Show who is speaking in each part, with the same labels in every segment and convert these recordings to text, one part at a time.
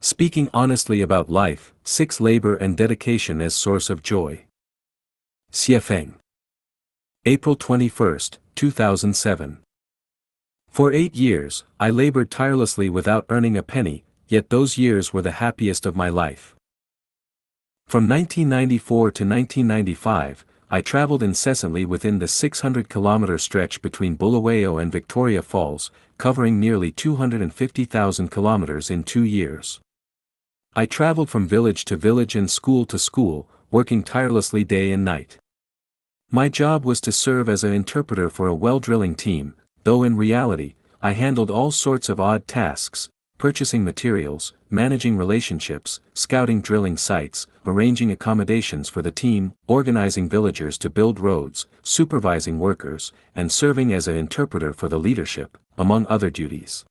Speaker 1: Speaking honestly about life, 6 labor and dedication as source of joy. Xiefeng. April 21, 2007. For 8 years, I labored tirelessly without earning a penny, yet those years were the happiest of my life. From 1994 to 1995, I traveled incessantly within the 600-kilometer stretch between Bulawayo and Victoria Falls, covering nearly 250,000 kilometers in 2 years. I traveled from village to village and school to school, working tirelessly day and night. My job was to serve as an interpreter for a well drilling team, though in reality, I handled all sorts of odd tasks: purchasing materials, managing relationships, scouting drilling sites, arranging accommodations for the team, organizing villagers to build roads, supervising workers, and serving as an interpreter for the leadership, among other duties.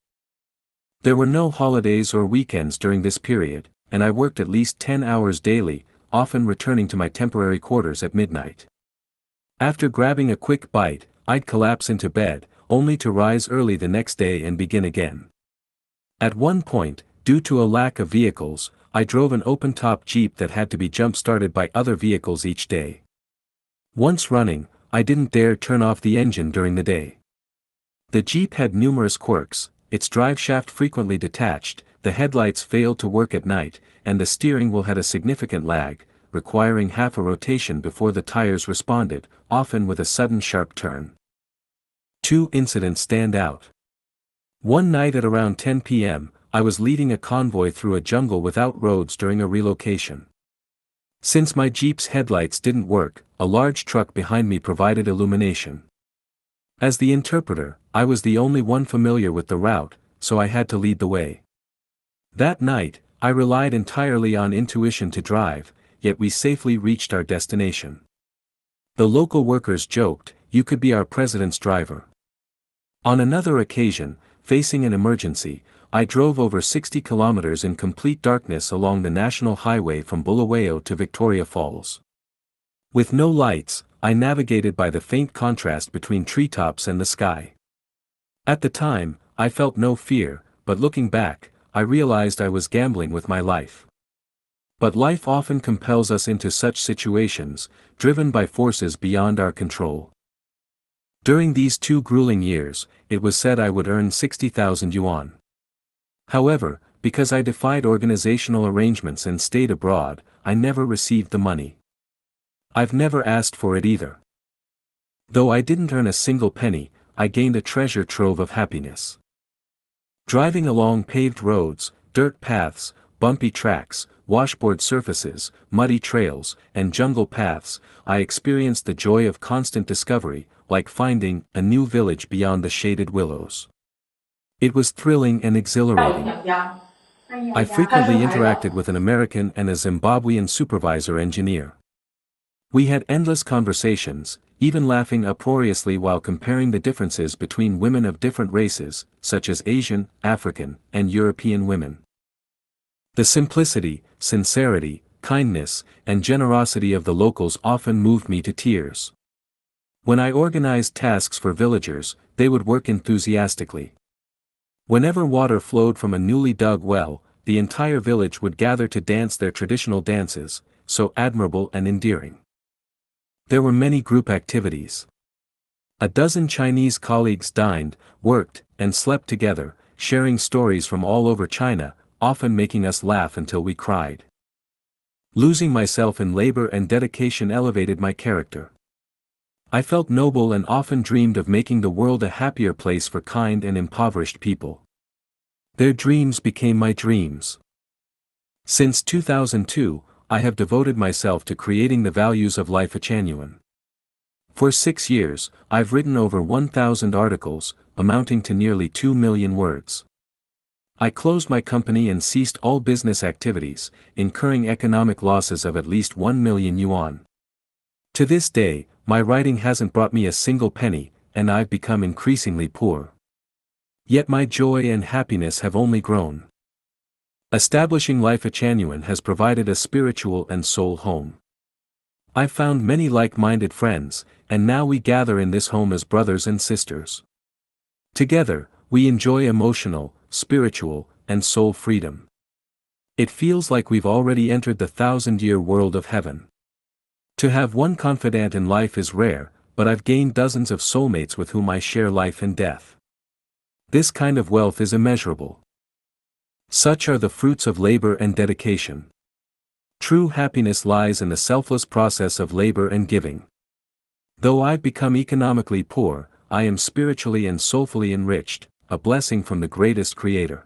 Speaker 1: There were no holidays or weekends during this period, and I worked at least 10 hours daily, often returning to my temporary quarters at midnight. After grabbing a quick bite, I'd collapse into bed, only to rise early the next day and begin again. At one point, due to a lack of vehicles, I drove an open-top Jeep that had to be jump-started by other vehicles each day. Once running, I didn't dare turn off the engine during the day. The Jeep had numerous quirks: its drive shaft frequently detached, the headlights failed to work at night, and the steering wheel had a significant lag, requiring half a rotation before the tires responded, often with a sudden sharp turn. 2 incidents stand out. One night at around 10 p.m., I was leading a convoy through a jungle without roads during a relocation. Since my Jeep's headlights didn't work, a large truck behind me provided illumination. As the interpreter, I was the only one familiar with the route, so I had to lead the way. That night, I relied entirely on intuition to drive, yet we safely reached our destination. The local workers joked, "You could be our president's driver." On another occasion, facing an emergency, I drove over 60 kilometers in complete darkness along the national highway from Bulawayo to Victoria Falls. With no lights, I navigated by the faint contrast between treetops and the sky. At the time, I felt no fear, but looking back, I realized I was gambling with my life. But life often compels us into such situations, driven by forces beyond our control. During these 2 grueling years, it was said I would earn 60,000 yuan. However, because I defied organizational arrangements and stayed abroad, I never received the money. I've never asked for it either. Though I didn't earn a single penny, I gained a treasure trove of happiness. Driving along paved roads, dirt paths, bumpy tracks, washboard surfaces, muddy trails, and jungle paths, I experienced the joy of constant discovery, like finding a new village beyond the shaded willows. It was thrilling and exhilarating. I frequently interacted with an American and a Zimbabwean supervisor engineer. We had endless conversations, even laughing uproariously while comparing the differences between women of different races, such as Asian, African, and European women. The simplicity, sincerity, kindness, and generosity of the locals often moved me to tears. When I organized tasks for villagers, they would work enthusiastically. Whenever water flowed from a newly dug well, the entire village would gather to dance their traditional dances, so admirable and endearing. There were many group activities. A dozen Chinese colleagues dined, worked, and slept together, sharing stories from all over China, often making us laugh until we cried. Losing myself in labor and dedication elevated my character. I felt noble and often dreamed of making the world a happier place for kind and impoverished people. Their dreams became my dreams. Since 2002, I have devoted myself to creating the values of Lifechanyuan. For 6 years, I've written over 1,000 articles, amounting to nearly 2 million words. I closed my company and ceased all business activities, incurring economic losses of at least 1 million yuan. To this day, my writing hasn't brought me a single penny, and I've become increasingly poor. Yet my joy and happiness have only grown. Establishing Lifechanyuan has provided a spiritual and soul home. I've found many like-minded friends, and now we gather in this home as brothers and sisters. Together, we enjoy emotional, spiritual, and soul freedom. It feels like we've already entered the 1,000-year world of heaven. To have one confidant in life is rare, but I've gained dozens of soulmates with whom I share life and death. This kind of wealth is immeasurable. Such are the fruits of labor and dedication. True happiness lies in the selfless process of labor and giving. Though I've become economically poor, I am spiritually and soulfully enriched, a blessing from the greatest Creator.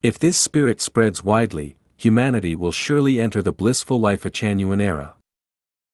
Speaker 1: If this spirit spreads widely, humanity will surely enter the blissful Lifechanyuan era.